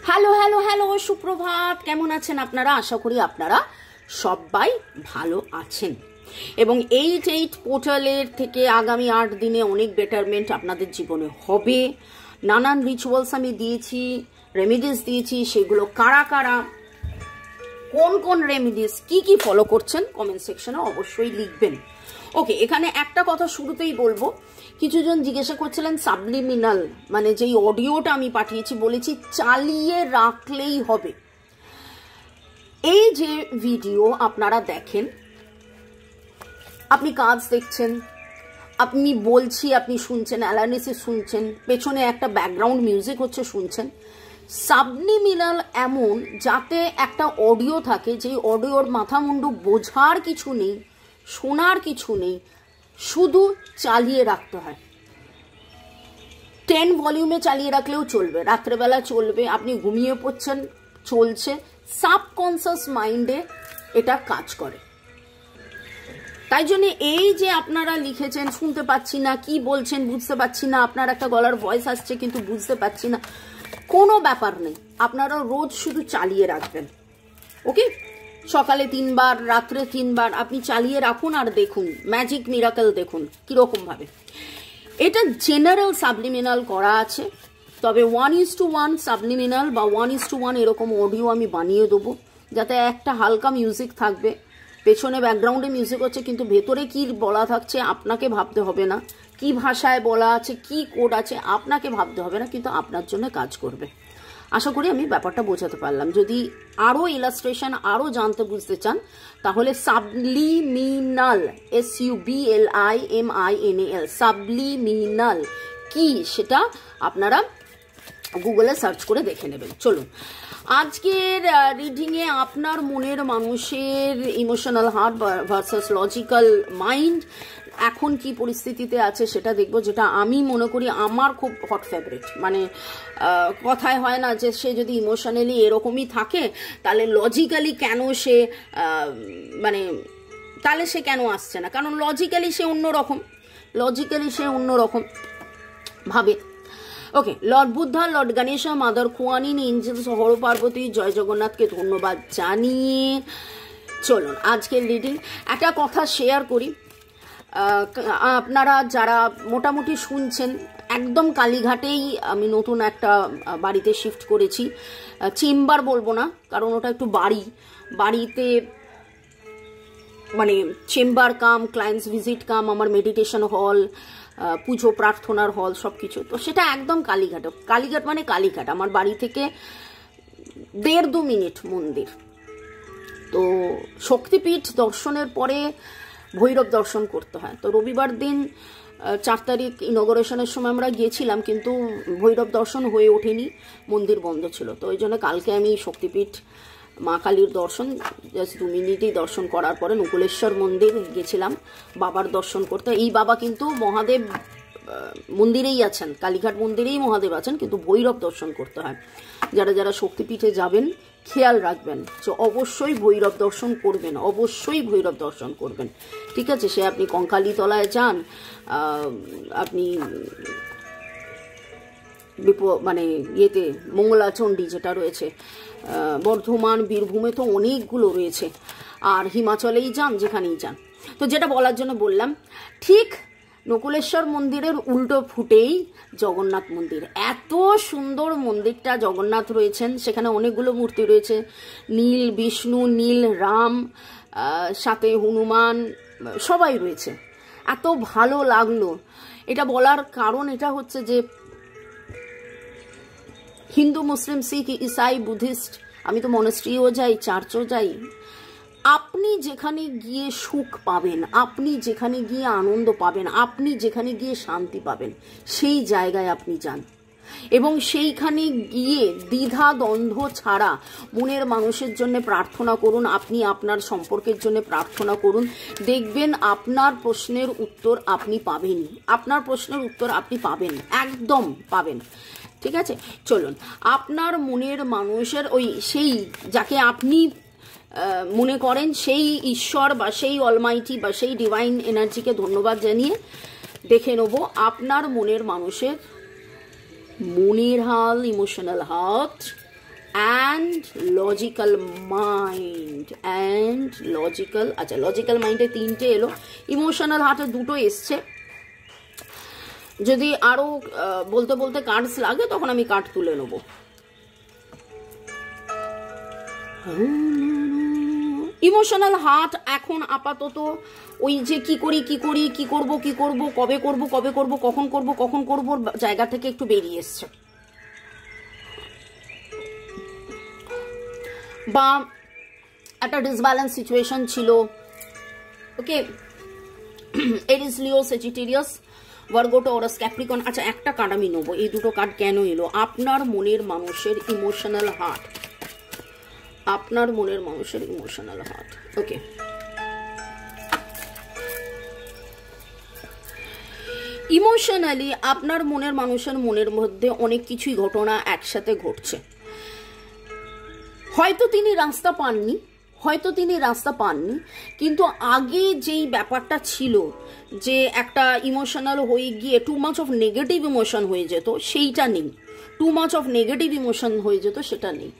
Hello hello hello সুপ্রভাত, কেমন আছেন আপনারা? আশা করি আপনারা সবাই ভালো আছেন এবং 8 পোর্টালের থেকে আগামী 8 দিনে অনেক বেটারমেন্ট আপনাদের জীবনে হবে। নানান রিচুয়ালস আমি দিয়েছি, রেমিডিস দিয়েছি, সেগুলো কারা কারা, কোন কোন রেমিডিস, কি ফলো করছেন কমেন্ট সেকশনে অবশ্যই লিখবেন। ওকে, এখানে একটা কথা শুরুতেই বলবো, কিছুজন জিজ্ঞাসা করছিলেন সাবলিমিনাল মানে যেই অডিওটা আমি পাঠিয়েছি, বলেছি চালিয়ে রাখলেই হবে। এই যে ভিডিও আপনারা দেখেন, আপনি কাজ দেখছেন, আপনি বলছি, আপনি শুনছেন, অ্যানালিসিস শুনছেন, পেছনে একটা ব্যাকগ্রাউন্ড মিউজিক হচ্ছে শুনছেন। সাবলিমিনাল এমন যাতে একটা অডিও থাকে, যে অডিওর মাথা মুন্ডু বোঝার কিছু নেই, শোনার কিছু নেই, শুধু চালিয়ে রাখতে হয়। 10 ভলিউমে চালিয়ে রাখলেও চলবে, রাত্রেবেলা চলবে, আপনি ঘুমিয়ে পড়ছেন, চলছে, সাবকনসিয়াস মাইন্ডে এটা কাজ করে। তাই জন্য এই যে আপনারা লিখেছেন শুনতে পাচ্ছি না, কি বলছেন বুঝতে পাচ্ছি না, আপনার একটা গলার ভয়েস আসছে কিন্তু বুঝতে পাচ্ছি না, কোনো ব্যাপার নেই, আপনারা রোজ শুধু চালিয়ে রাখবেন। ওকে, সকালে 3 বার, রাত্রে 3 বার আপনি চালিয়ে রাখুন আর দেখুন ম্যাজিক মিরাকেল, দেখুন কিরকম ভাবে। এটা জেনারেল সাবলিমিনাল করা আছে, তবে 1:1 সাবলিমিনাল বা 1:1 এরকম অডিও আমি বানিয়ে দেবো, যাতে একটা হালকা মিউজিক থাকবে, পেছনে ব্যাকগ্রাউন্ডে মিউজিক হচ্ছে কিন্তু ভেতরে কি বলা থাকছে আপনাকে ভাবতে হবে না, কি ভাষায় বলা আছে, কি কোড আছে আপনাকে ভাবতে হবে না, কিন্তু আপনার জন্য কাজ করবে। আশা করি আমি ব্যাপারটা বোঝাতে পারলাম। যদি আরও ইলাস্ট্রেশন আরও জানতে বুঝতে চান তাহলে সাবলিমিনাল, SUBLIMINAL, সাবলিমিনাল কি সেটা আপনারা গুগলে সার্চ করে দেখে নেবেন। চলুন আজকের রিডিংয়ে আপনার মনের মানুষের emotional heart versus logical mind এখন কি পরিস্থিতিতে আছে সেটা দেখব, যেটা আমি মনে করি আমার খুব হট ফেভারিট। মানে কথায় হয় না যে সে যদি ইমোশনালি এরকমই থাকে তাহলে লজিক্যালি কেন সে মানে তাহলে সে কেন আসছে না, কারণ লজিক্যালি সে অন্যরকম ভাবে। Okay, lord Buddha, lord Ganesha, mother Kuanyin, angels, Har Parvati, জয় জগন্নাথকে ধন্যবাদ জানিয়ে চলুন আজকের রিডিং। একটা কথা শেয়ার করি, আপনারা যারা মোটামুটি শুনছেন, একদম কালীঘাটেই আমি নতুন একটা বাড়িতে শিফট করেছি। চেম্বার বলবো না, কারণ ওটা একটু বাড়িতে মানে চেম্বার কাম ক্লায়েন্টস ভিজিট কাম আমার মেডিটেশন হল, পুজো প্রার্থনার হল, সব কিছু। তো সেটা একদম কালীঘাট মানে কালীঘাট, আমার বাড়ি থেকে 1.5-2 মিনিট মন্দির। তো শক্তিপীঠ দর্শনের পরে ভৈরব দর্শন করতে হয়। তো রবিবার দিন 4 তারিখ ইনগরেশনের সময় আমরা গিয়েছিলাম, কিন্তু ভৈরব দর্শন হয়ে ওঠেনি, মন্দির বন্ধ ছিল। তো ওই জন্য কালকে আমি শক্তিপীঠ মা কালীর দর্শন জাস্ট 2 মিনিটেই দর্শন করার পরে নকুলেশ্বর মন্দির গেছিলাম বাবার দর্শন করতে। এই বাবা কিন্তু মহাদেব মন্দিরেই আছেন, কালীঘাট মন্দিরেই মহাদেব আছেন, কিন্তু ভৈরব দর্শন করতে হয়। যারা যারা শক্তিপীঠে যাবেন খেয়াল রাখবেন যে অবশ্যই ভৈরব দর্শন করবেন, ঠিক আছে? সে আপনি কঙ্কালীতলায় যান, আপনি মানে ইয়েতে মঙ্গলাচণ্ডী যেটা রয়েছে, বর্ধমান, বীরভূমে তো অনেকগুলো রয়েছে, আর হিমাচলেই যান, যেখানেই যান। তো যেটা বলার জন্য বললাম, ঠিক নকুলেশ্বর মন্দিরের উল্টো ফুটেই জগন্নাথ মন্দির। এত সুন্দর মন্দিরটা, জগন্নাথ রয়েছেন, সেখানে অনেকগুলো মূর্তি রয়েছে, নীল বিষ্ণু, নীল রাম, সাথে হনুমান, সবাই রয়েছে। এত ভালো লাগলো। এটা বলার কারণ এটা হচ্ছে যে হিন্দু, মুসলিম, শিখ, ইসাই, বুদ্ধিস্ট, আমি তো মনেস্ট্রিও যাই, চার্চও যাই, আপনি যেখানে গিয়ে সুখ পাবেন, আপনি যেখানে গিয়ে আনন্দ পাবেন, আপনি যেখানে গিয়ে শান্তি পাবেন, সেই জায়গায় আপনি যান এবং সেইখানে গিয়ে দ্বিধা দ্বন্দ্ব ছাড়া মনের মানুষের জন্য প্রার্থনা করুন, আপনি আপনার সম্পর্কের জন্য প্রার্থনা করুন, দেখবেন আপনার প্রশ্নের উত্তর আপনি পাবেন, একদম পাবেন। ঠিক আছে, চলুন আপনার মনের মানুষের সেই যাকে আপনি মনে করেন সেই ঈশ্বর বা সেই অলমাইটি বা সেই ডিভাইন এনার্জিকে ধন্যবাদ জানিয়ে দেখে নেব আপনার মনের মানুষের মনের হাল, emotional heart and logical mind, and logical, আচ্ছা লজিক্যাল মাইন্ডে 3টে এলো, ইমোশনাল হার্টে 2টো এসছে। যদি আরো বলতে বলতে কার্ডস লাগে তখন আমি কার্ড তুলে নেব। ইমোশনাল হার্ট এখন আপাতত ওই যে কি করি কি করি, কি করব কি করব, কবে করব কবে করব, কখন করব কখন করব জায়গা থেকে একটু বেরিয়ে এসছে, বা একটা ডিসব্যালেন্স সিচুয়েশন ছিল। ওকে, এরিস, Leo, Sagittarius, Virgo, Taurus, Capricorn. আচ্ছা একটা কার্ড আমি নেবো, এই 2টো কার্ড কেন এলো? আপনার মনের মানুষের ইমোশনাল হার্ট, আপনার মনের মানুষের ইমোশনাল হার্ট। ওকে, ইমোশনালি আপনার মনের মানুষের মনের মধ্যে অনেক কিছুই ঘটনা একসাথে ঘটছে। হয়তো তিনি রাস্তা পাননি, হয়তো তিনি রাস্তা পাননি, কিন্তু আগে যেই ব্যাপারটা ছিল যে একটা ইমোশনাল হয়ে গিয়ে too much of negative emotion হয়ে যেত, সেইটা নেই। Too much of negative emotion হয়ে যেত, সেটা নেই।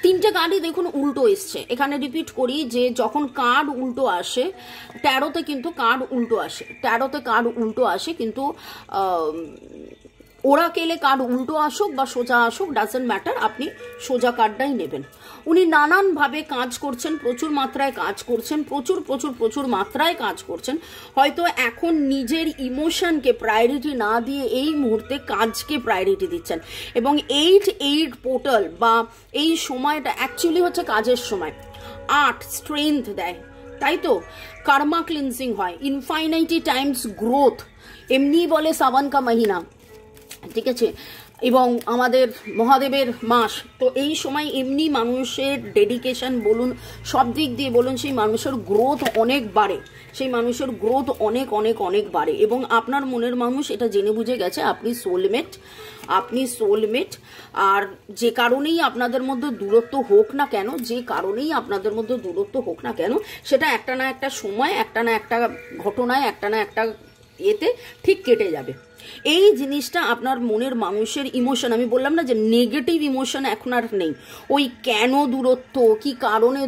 3টে কার্ডই দেখুন উল্টো এসছে। এখানে রিপিট করি যে যখন কার্ড উল্টো আসে, ট্যারোতে কিন্তু কার্ড উল্টো আসে, ট্যারোতে কার্ড উল্টো আসে, কিন্তু ওরাকেলে কার্ড উল্টো আসুক বা সোজা আসুক ডাজেন্ট ম্যাটার, আপনি সোজা কার্ডটাই নেবেন। উনি নানানভাবে কাজ করছেন, প্রচুর মাত্রায় কাজ করছেন, প্রচুর প্রচুর প্রচুর মাত্রায় কাজ করছেন। হয়তো এখন নিজের ইমোশনকে প্রায়োরিটি না দিয়ে এই মুহূর্তে কাজকে প্রায়োরিটি দিচ্ছেন। এবং 8 পোর্টাল বা এই সময়টা অ্যাকচুয়ালি হচ্ছে কাজের সময়। 8 স্ট্রেংথ দেয়, তাই তো, কার্মা ক্লিনজিং হয়, ইনফাইনাইটি টাইমস গ্রোথ, এমনি বলে সাবান কা মহিনা, ঠিক আছে, এবং আমাদের মহাদেবের মাস। তো এই সময় এমনি মানুষের ডেডিকেশন বলুন, সব দিক দিয়ে বলুন, সেই মানুষের গ্রোথ অনেক বাড়ে, সেই মানুষের গ্রোথ অনেক অনেক অনেক বাড়ে। এবং আপনার মনের মানুষ এটা জেনে বুঝে গেছে আপনি সোলমেট, আপনি সোলমেট। আর যে কারণেই আপনাদের মধ্যে দূরত্ব হোক না কেন, যে কারণেই আপনাদের মধ্যে দূরত্ব হোক না কেন, সেটা একটা না একটা সময়, একটা না একটা ঘটনায়, একটা না একটা এতে ঠিক কেটে যাবে। এই জিনিসটা আপনার মনের মানুষের ইমোশন, আমি বললাম না যে নেগেটিভ ইমোশন এখন আর নেই। ওই কেন দূরত্ব, কি কারণে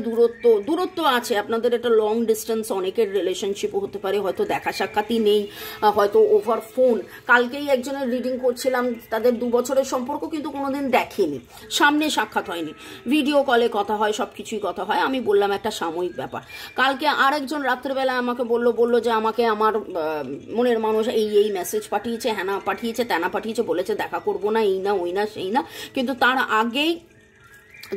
দূরত্ব আছে আপনাদের, এটা লং ডিস্টেন্স, অনেকের রিলেশনশিপও হতে পারে, হয়তো দেখা সাক্ষাৎই নেই, হয়তো ওভার ফোন। কালকেই একজনের রিডিং করছিলাম, তাদের 2 বছরের সম্পর্ক, কিন্তু কোনোদিন দেখেনি, সামনে সাক্ষাৎ হয়নি, ভিডিও কলে কথা হয়, সব কিছুই কথা হয়। আমি বললাম একটা সাময়িক ব্যাপার। কালকে আরেকজন রাত্রেবেলা আমাকে বললো যে আমাকে আমার মনের মানুষ এই মেসেজ পাঠিয়েছে, হ্যানা পাঠিয়েছে, তেনা পাঠিয়েছে, বলেছে দেখা করবো না, এই না ওই না সেই না। কিন্তু তার আগেই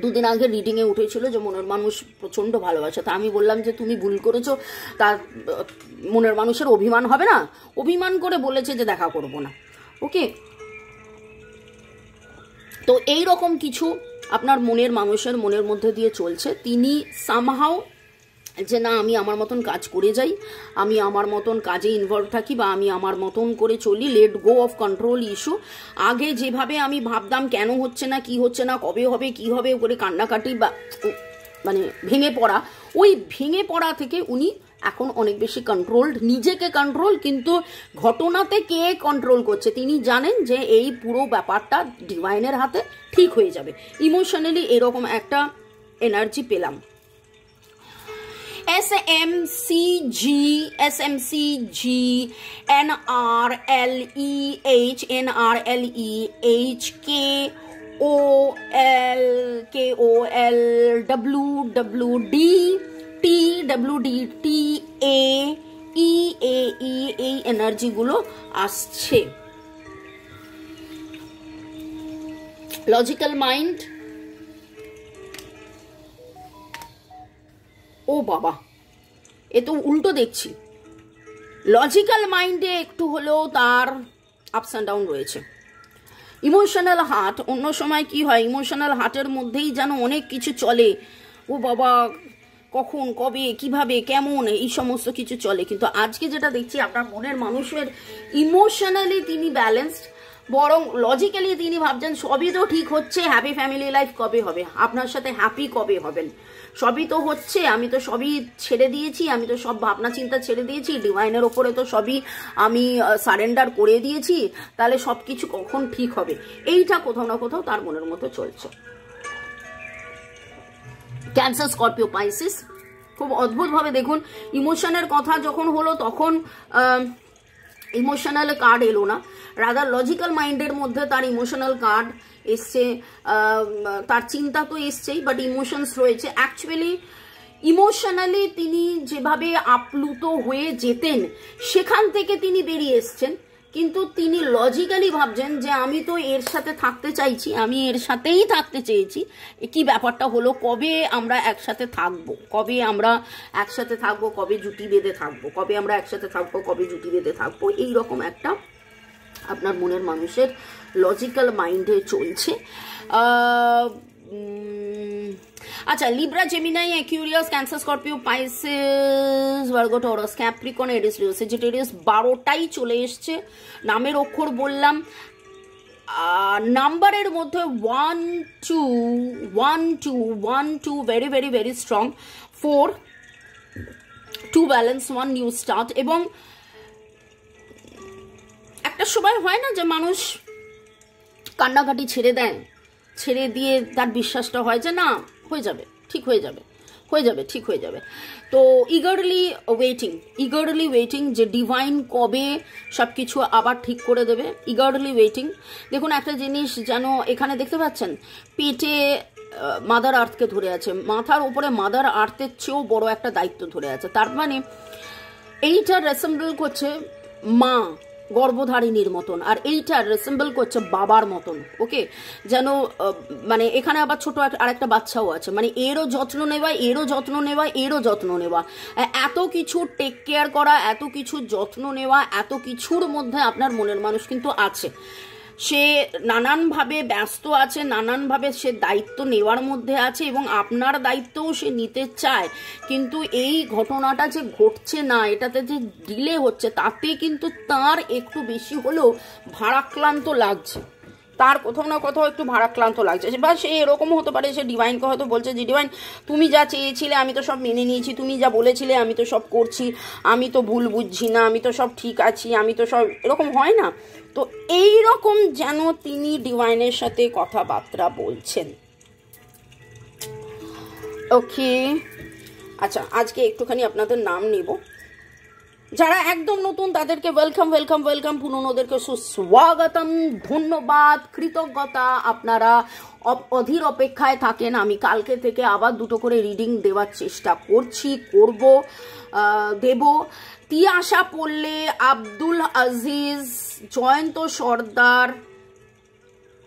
2 দিন আগে রিডিংয়ে উঠেছিল যে মনের মানুষ প্রচণ্ড ভালোবাসে। তা আমি বললাম যে তুমি ভুল করেছো, তার মনের মানুষের অভিমান হবে না, অভিমান করে বলেছে যে দেখা করব না। ওকে, তো এই রকম কিছু আপনার মনের মানুষের মনের মধ্যে দিয়ে চলছে। তিনি সামহাও যে না আমি আমার মতন কাজ করে যাই, আমি আমার মতন কাজে ইনভলভ থাকি, বা আমি আমার মতন করে চলি, let go of control issue. আগে যেভাবে আমি ভাবতাম কেন হচ্ছে না, কি হচ্ছে না, কবে হবে, কি হবে করে কান্নাকাটি বা মানে ভেঙে পড়া, ওই ভেঙে পড়া থেকে উনি এখন অনেক বেশি কন্ট্রোলড, নিজেকে কন্ট্রোল, কিন্তু ঘটনাতে কে কন্ট্রোল করছে তিনি জানেন যে এই পুরো ব্যাপারটা ডিভাইনের হাতে ঠিক হয়ে যাবে। ইমোশনালি এরকম একটা এনার্জি পেলাম। SMCG NRLEH KOL TWDTA এই এনার্জিগুলো আসছে। লজিক্যাল মাইন্ড, ও বাবা এ তো উল্টো দেখছি। লজিক্যাল মাইন্ডে একটু হলেও তার আপস অ্যান্ড ডাউন রয়েছে। ইমোশনাল হার্ট, অন্য সময় কি হয়, ইমোশনাল হার্টের মধ্যেই যেন অনেক কিছু চলে, ও বাবা কখন কবে কিভাবে কেমন এই সমস্ত কিছু চলে। কিন্তু আজকে যেটা দেখছি আপনার মনের মানুষের ইমোশনালি তিনি ব্যালেন্সড, বরং লজিক্যালি তিনি ভাবছেন সবই তো ঠিক হচ্ছে, হ্যাপি ফ্যামিলি লাইফ কবে হবে, আপনার সাথে হ্যাপি কবে হবেন, সবই তো হচ্ছে, আমি তো সবই ছেড়ে দিয়েছি, আমি তো সব ভাবনা চিন্তা ছেড়ে দিয়েছি, ডিভাইনের ওপরে তো সবই আমি সারেন্ডার করে দিয়েছি, তাহলে সব কিছু কখন ঠিক হবে, এইটা কোথাও না কোথাও তার মনের মতো চলছে। ক্যান্সার, স্করপিও, পাইসিস খুব অদ্ভুতভাবে দেখুন ইমোশনের কথা যখন হলো তখন ইমোশনাল কার্ড এলো না, রাদার লজিক্যাল মাইন্ডের মধ্যে তার ইমোশনাল কার্ড এসছে, তার চিন্তা তো এসছেই, বাট ইমোশনস রয়েছে। অ্যাকচুয়ালি ইমোশনালি তিনি যেভাবে আপ্লুত হয়ে যেতেন সেখান থেকে তিনি বেরিয়ে এসছেন, কিন্তু তিনি লজিক্যালি ভাবছেন যে আমি তো এর সাথে থাকতে চাইছি, আমি এর সাথেই থাকতে চেয়েছি, কি ব্যাপারটা হলো, কবে আমরা একসাথে থাকবো, কবে আমরা একসাথে থাকবো, কবে জুটি বেঁধে থাকবো, কবে আমরা একসাথে থাকবো, কবে জুটি বেঁধে থাকবো, এইরকম একটা আপনার মনের মানুষের লজিক্যাল মাইন্ডে চলছে। আচ্ছা, Libra, Gemini, Aquarius, Cancer, Scorpio, Pisces, Virgo, Taurus, Capricorn, Aries, Leo, Sagittarius 12টাই চলে এসছে। নামের অক্ষর বললাম, নাম্বারের মধ্যে 1 2 1 2 1 2 very very very strong, 4 2 balance, 1 new start. এবং একটা সময় হয় না যে মানুষ কান্নাকাটি ছেড়ে দেয়, ছেড়ে দিয়ে তার বিশ্বাসটা হয় যে না হয়ে যাবে, ঠিক হয়ে যাবে, হয়ে যাবে, ঠিক হয়ে যাবে। তো ইগারলি ওয়েটিং যে ডিভাইন কবে সব কিছু আবার ঠিক করে দেবে, ইগারলি ওয়েটিং। দেখুন একটা জিনিস যেন এখানে দেখতে পাচ্ছেন, পেটে মাদার আর্থকে ধরে আছে, মাথার উপরে মাদার আর্থের চেয়েও বড় একটা দায়িত্ব ধরে আছে, তার মানে এইটা রেসেম্বল করছে মা গর্ভধারিণীর মতন, আর এইটা রেসেম্বল করছে বাবার মতন। ওকে, যেন মানে এখানে আবার ছোট আরেকটা বাচ্চাও আছে, মানে এরও যত্ন নেওয়া, এরও যত্ন নেওয়া, এরও যত্ন নেওয়া, এত কিছু টেক কেয়ার করা, এত কিছু যত্ন নেওয়া, এত কিছুর মধ্যে আপনার মনের মানুষ কিন্তু আছে। সে নানানভাবে ব্যস্ত আছে, নানানভাবে সে দায়িত্ব নেওয়ার মধ্যে আছে এবং আপনার দায়িত্বও সে নিতে চায়, কিন্তু এই ঘটনাটা যে ঘটছে না, এটাতে যে ডিলে হচ্ছে, তাতে কিন্তু তার একটু বেশি হলেও ভারাক্রান্ত লাগছে, তার কোথাও না কোথাও একটু ভারাক্রান্ত লাগছে। বা সে এরকমও হতে পারে, সে ডিভাইনকে হয়তো বলছে যে ডিভাইন তুমি যা চেয়েছিলে আমি তো সব মেনে নিয়েছি, তুমি যা বলেছিলে আমি তো সব করছি, আমি তো ভুল বুঝছি না, আমি তো সব ঠিক আছি, আমি তো সব, এরকম হয় না? তো এই রকম যেন তিনি ডিভাইনের সাথে কথাবার্তা বলছেন। ওকে, আচ্ছা আজকে একটুখানি আপনাদের নাম নিব। যারা একদম নতুন তাদেরকে ওয়েলকাম ওয়েলকাম ওয়েলকাম, পুরনোদেরকে সুস্বাগতম, ধন্যবাদ, কৃতজ্ঞতা। আপনারা অধীর অপেক্ষায় থাকেন, আমি কালকে থেকে আবার 2টো করে রিডিং দেওয়ার চেষ্টা করছি, দেব। তিয়াশা পড়লে, আব্দুল আজিজ, জয়ন্ত সর্দার,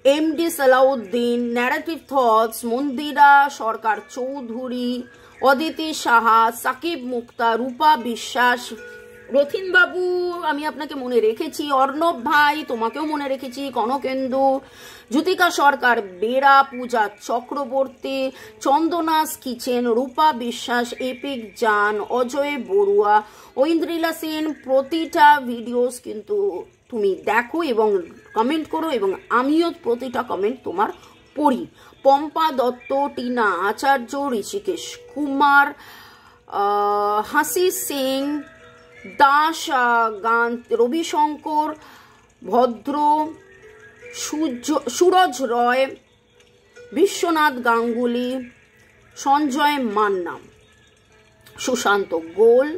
এমডি সালাউদ্দিন, ন্যারেটিভ থটস, মন্দিরা সরকার চৌধুরী, অদিতি সাহা, সাকিব মুক্তা, রূপা বিশ্বাস, রথিন বাবু আমি আপনাকে মনে রেখেছি, অর্ণব ভাই তোমাকেও মনে রেখেছি, কনকেন্দু, জ্যোতিকা সরকার, বেরা, পূজা চক্রবর্তী, চন্দনাস কিচেন, রূপা বিশ্বাস, এপিক জান, অজয় বড়ুয়া, ঐন্দ্রিলা সেন। প্রতিটা ভিডিওস কিন্তু তুমি দেখো এবং কমেন্ট করো এবং আমিও প্রতিটা কমেন্ট তোমার পড়ি। পম্পা দত্ত, টিনা আচার্য, ঋষিকেশ কুমার, হাসি সিং, দাস গান, রবিশঙ্কর ভদ্র, সুরজ রয়, বিশ্বনাথ গাঙ্গুলি, সঞ্জয় মান্না, সুশান্ত গোল,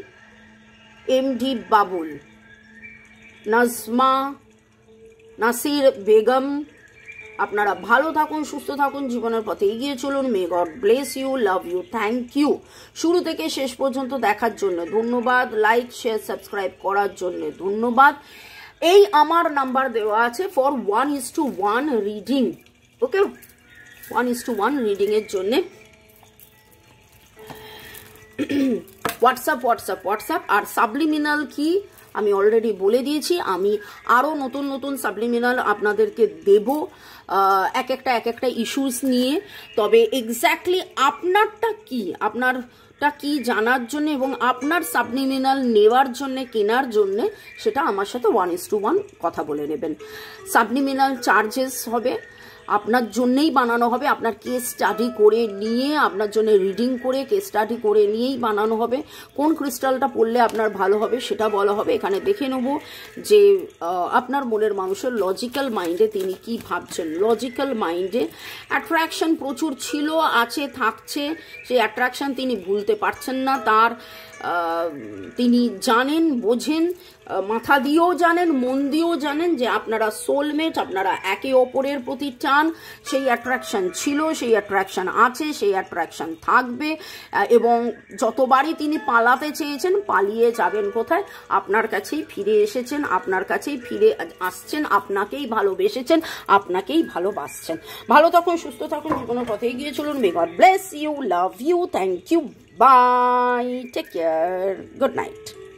এমডি বাবুল, নাজমা, নাসির বেগম। আপনারা ভালো থাকুন, সুস্থ থাকুন, জীবনের পথে এগিয়ে চলুন। May God bless you, love you, thank you. শুরু থেকে শেষ পর্যন্ত দেখার জন্য ধন্যবাদ, লাইক শেয়ার সাবস্ক্রাইব করার জন্য ধন্যবাদ। এই আমার নাম্বার দেওয়া আছে ফর 1:1 রিডিং। ওকে, 1:1 রিডিং এর জন্য হোয়াটসঅ্যাপ। আর সাবলিমিনাল কি আমি অলরেডি বলে দিয়েছি, আমি আরও নতুন নতুন সাবলিমিনাল আপনাদেরকে দেব এক একটা ইস্যুস নিয়ে। তবে এক্স্যাক্টলি আপনারটা কি, আপনার টা কি জানার জন্য এবং আপনার সাবলিমিনাল নেওয়ার জন্য, কেনার জন্য, সেটা আমার সাথে 1:1 কথা বলে নেবেন। সাবলিমিনাল চার্জেস হবে, আপনার জন্যেই বানানো হবে, আপনার কেস স্টাডি করে নিয়ে, আপনার জন্য রিডিং করে কেস স্টাডি করে নিয়েই বানানো হবে। কোন ক্রিস্টালটা পড়লে আপনার ভালো হবে সেটা বলা হবে। এখানে দেখে নেব যে আপনার মনের মানুষের লজিক্যাল মাইন্ডে তিনি কি ভাবছেন। লজিক্যাল মাইন্ডে অ্যাট্রাকশন প্রচুর ছিল, আছে, থাকছে। সেই অ্যাট্রাকশন তিনি ভুলতে পারছেন না। তার তিনি জানেন, বোঝেন, মাথা দিয়েও জানেন, মন দিয়েও জানেন যে আপনারা সোলমেট, আপনারা একে অপরের প্রতি টান। সেই অ্যাট্রাকশন ছিল, সেই অ্যাট্রাকশন আছে, সেই অ্যাট্রাকশন থাকবে। এবং যতবারই তিনি পালাতে চেয়েছেন, পালিয়ে যাবেন কোথায়? আপনার কাছেই ফিরে এসেছেন, আপনার কাছেই ফিরে আসছেন, আপনাকেই ভালোবেসেছেন, আপনাকেই ভালোবাসছেন। ভালো থাকুন, সুস্থ থাকুন, জীবনের পথে এগিয়ে চলুন। May God bless you, love you, thank you, bye, take care, good night.